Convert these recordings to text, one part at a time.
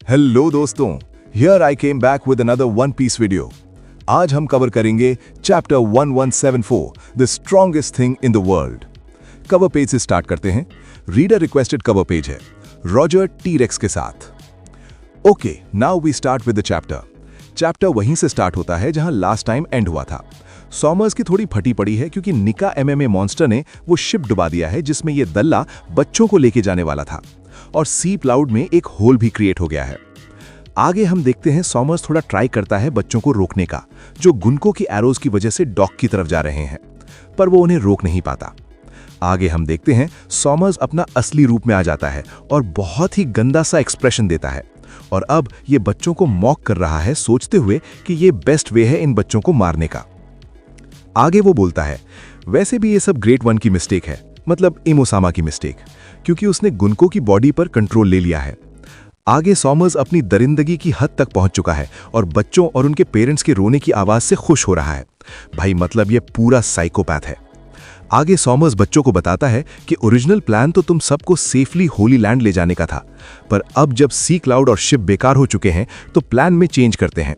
Hello दोस्तों, here I came back with another one piece video. आज हम cover करेंगे chapter 1174 the strongest thing in the world. Cover page से start करते हैं। रीडर रिक्वेस्टेड कवर पेज है Roger T Rex के साथ। Okay, now we start with the chapter वहीं से स्टार्ट होता है जहां लास्ट टाइम एंड हुआ था। सॉमर्स की थोड़ी फटी पड़ी है क्योंकि निका एमएमए मॉन्स्टर ने वो शिप डुबा दिया है जिसमें ये दल्ला बच्चों को लेके जाने वाला था, और सी क्लाउड में एक होल भी क्रिएट हो गया है। आगे हम देखते हैं सॉमर्स थोड़ा ट्राई करता है बच्चों को रोकने का, जो गुनको की एरोज की वजह से डॉक की तरफ जा रहे हैं, पर वो उन्हें रोक नहीं पाता। आगे हम देखते हैं सॉमर्स अपना असली रूप में आ जाता है और बहुत ही गंदा सा एक्सप्रेशन देता है, और अब ये बच्चों को मॉक कर रहा है, सोचते हुए कि ये बेस्ट वे है इन बच्चों को मारने का। आगे वो बोलता है, वैसे भी ये सब ग्रेट वन की मिस्टेक है, मतलब इमोसामा की मिस्टेक, क्योंकि उसने गुनको की बॉडी पर कंट्रोल ले लिया है। आगे सॉमर्स अपनी दरिंदगी की हद तक पहुंच चुका है और बच्चों और उनके पेरेंट्स के रोने की आवाज से खुश हो रहा है। भाई मतलब ये पूरा साइकोपैथ है। आगे सॉमर्स बच्चों को बताता है कि ओरिजिनल प्लान तो तुम सबको सेफली होली लैंड ले जाने का था, पर अब जब सी क्लाउड और शिप बेकार हो चुके हैं तो प्लान में चेंज करते हैं।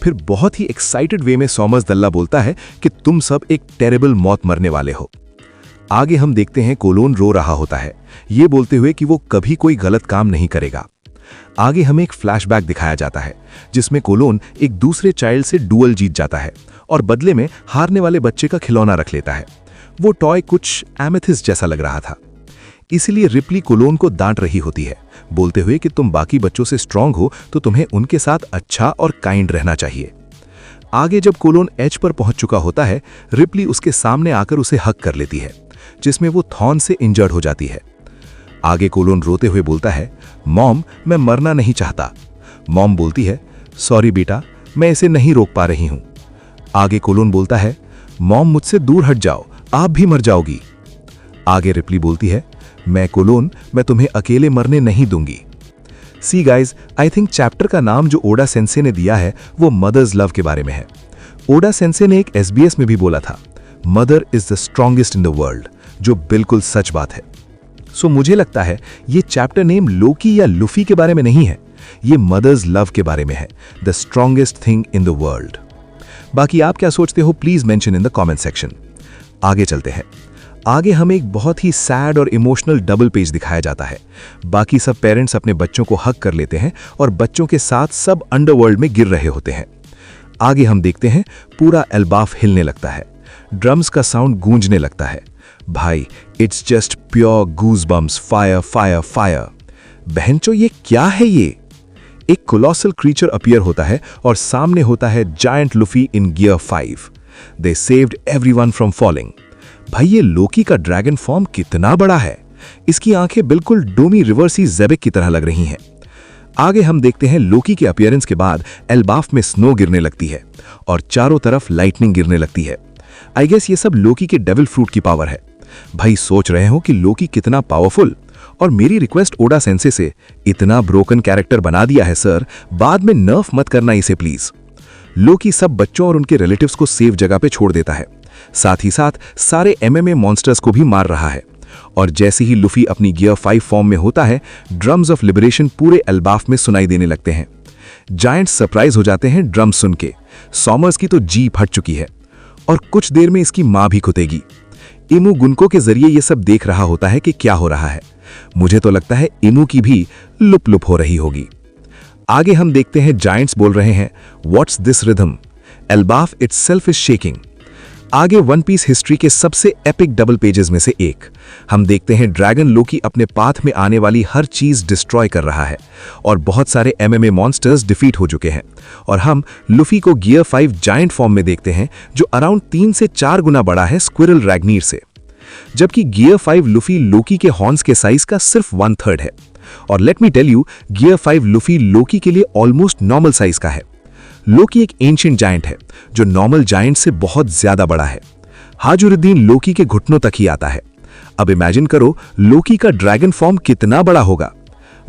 फिर बहुत ही एक्साइटेड वे में सॉमर्स दल्ला बोलता है कि तुम सब एक टेरेबल मौत मरने वाले हो। आगे हम देखते हैं कोलोन रो रहा होता है, ये बोलते हुए कि वो कभी कोई गलत काम नहीं करेगा। आगे हमें एक फ्लैशबैक दिखाया जाता है जिसमें कोलोन एक दूसरे चाइल्ड से डुअल जीत जाता है और बदले में हारने वाले बच्चे का खिलौना रख लेता है। वो टॉय कुछ एमेथिस्ट जैसा लग रहा था, इसलिए रिप्ली कोलोन को डांट रही होती है, बोलते हुए कि तुम बाकी बच्चों से स्ट्रांग हो तो तुम्हें उनके साथ अच्छा और काइंड रहना चाहिए। आगे जब कोलोन एज पर पहुंच चुका होता है, रिप्ली उसके सामने आकर उसे हक कर लेती है, जिसमें वो थॉर्न से इंजर्ड हो जाती है। आगे कोलोन रोते हुए बोलता है, मॉम मैं मरना नहीं चाहता। मॉम बोलती है, सॉरी बेटा, मैं इसे नहीं रोक पा रही हूं। आगे कोलोन बोलता है, मॉम मुझसे दूर हट जाओ, आप भी मर जाओगी। आगे रिप्ली बोलती है, मैं कोलोन, मैं तुम्हें अकेले मरने नहीं दूंगी। See guys, I think chapter का नाम जो ओडा सेंसे ने दिया है वो मदर्स लव के बारे में है। ओडा सेंसे ने एक SBS में भी बोला था, mother is the strongest in the world, जो बिल्कुल सच बात है। सो मुझे लगता है ये चैप्टर नेम लोकी या लुफी के बारे में नहीं है, ये मदर्स लव के बारे में है, the strongest thing in the world. बाकी आप क्या सोचते हो please mention in the comment section. आगे चलते हैं। आगे हमें एक बहुत ही सैड और इमोशनल डबल पेज दिखाया जाता है। बाकी सब पेरेंट्स अपने बच्चों को हक कर लेते हैं और बच्चों के साथ सब अंडरवर्ल्ड में गिर रहे होते हैं। आगे हम देखते हैं पूरा एल्बाफ हिलने लगता है, ड्रम्स का साउंड गूंजने लगता है। भाई it's just pure goosebumps, fire fire fire. बहनचो ये क्या है ये? एक कोलोसल क्रीचर अपीयर होता है और सामने होता है giant Luffy in gear 5। They saved everyone from falling. भाई ये लोकी का ड्रैगन फॉर्म कितना बड़ा है, इसकी आंखें बिल्कुल डोमी रिवर्सी ज़ेबिक की तरह लग रही हैं। आगे हम देखते हैं लोकी के अपीयरेंस के बाद एल्बाफ में स्नो गिरने लगती है और चारों तरफ लाइटनिंग गिरने लगती है। आई गेस ये सब लोकी के डेविल फ्रूट की पावर है। भाई सोच रहे हो कि लोकी कितना पावरफुल, और मेरी रिक्वेस्ट ओडा सेंसे से, इतना ब्रोकन कैरेक्टर बना दिया है सर, बाद में नर्फ मत करना इसे प्लीज। लोकी सब बच्चों और उनके रिलेटिव्स को सेफ जगह पे छोड़ देता है, साथ ही साथ सारे MMA मॉन्स्टर्स को भी मार रहा है। और जैसे ही लुफी अपनी गियर 5 फॉर्म में होता है, ड्रम्स ऑफ लिबरेशन पूरे एल्बाफ में सुनाई देने लगते हैं। जायंट्स सरप्राइज हो जाते हैं ड्रम सुन के। सॉमर्स की तो जी फट चुकी है और कुछ देर में इसकी मां भी खुतेगी। इमू गुनको के जरिए ये सब देख रहा होता है कि क्या हो रहा है। मुझे तो लगता है इमू की भी लुप लुप हो रही होगी। आगे हम देखते हैं जायंट्स बोल रहे हैं, what's this rhythm, Elbaph itself is shaking. आगे वन पीस हिस्ट्री के सबसे एपिक डबल पेजेस में से एक, हम देखते हैं ड्रैगन लोकी अपने पाथ में आने वाली हर चीज डिस्ट्रॉय कर रहा है और बहुत सारे MMA मॉन्स्टर्स डिफीट हो चुके हैं, और हम लुफी को गियर 5 जायंट फॉर्म में देखते हैं जो अराउंड 3 से 4 गुना बड़ा है स्क्विरल रैग्नीर से, जबकि गियर 5 लुफी लोकी के हॉर्न्स के साइज का सिर्फ 1/3 है। और let me tell you, gear 5 Luffy Loki के लिए ऑलमोस्ट नॉर्मल साइज का है। लोकी एक एंशिएंट जायंट है जो नॉर्मल जायंट से बहुत ज्यादा बड़ा है। हाजुरुद्दीन लोकी के घुटनों तक ही आता है। अब इमेजिन करो लोकी का ड्रैगन फॉर्म कितना बड़ा होगा।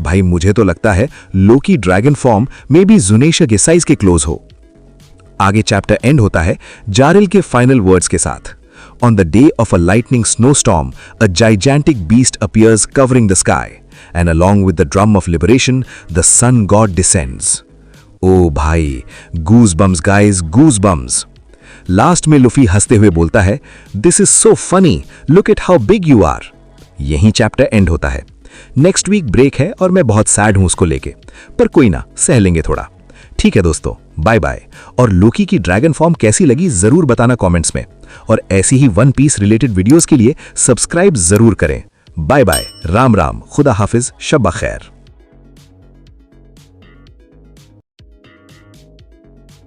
भाई मुझे तो लगता है लोकी ड्रैगन फॉर्म मे बी जुनेशा के साइज के क्लोज हो। आगे चैप्टर एंड होता है जारिल के फाइनल वर्ड्स के साथ, on the day of a lightning snowstorm a gigantic beast appears covering the sky and along with the drum of liberation, the sun god descends. Oh भाई, goosebumps guys, goosebumps. Last में Luffy हंसते हुए बोलता है, this is so funny, look at how big you are. यहीं chapter end होता है। Next week break है और मैं बहुत सैड हूं उसको लेके, पर कोई ना, सह लेंगे थोड़ा। ठीक है दोस्तों, बाय बाय। और लोकी की ड्रैगन फॉर्म कैसी लगी जरूर बताना कमेंट्स में, और ऐसी ही वन पीस रिलेटेड वीडियोस के लिए सब्सक्राइब जरूर करें। बाय बाय, राम राम, खुदा हाफिज, शब्बा खैर।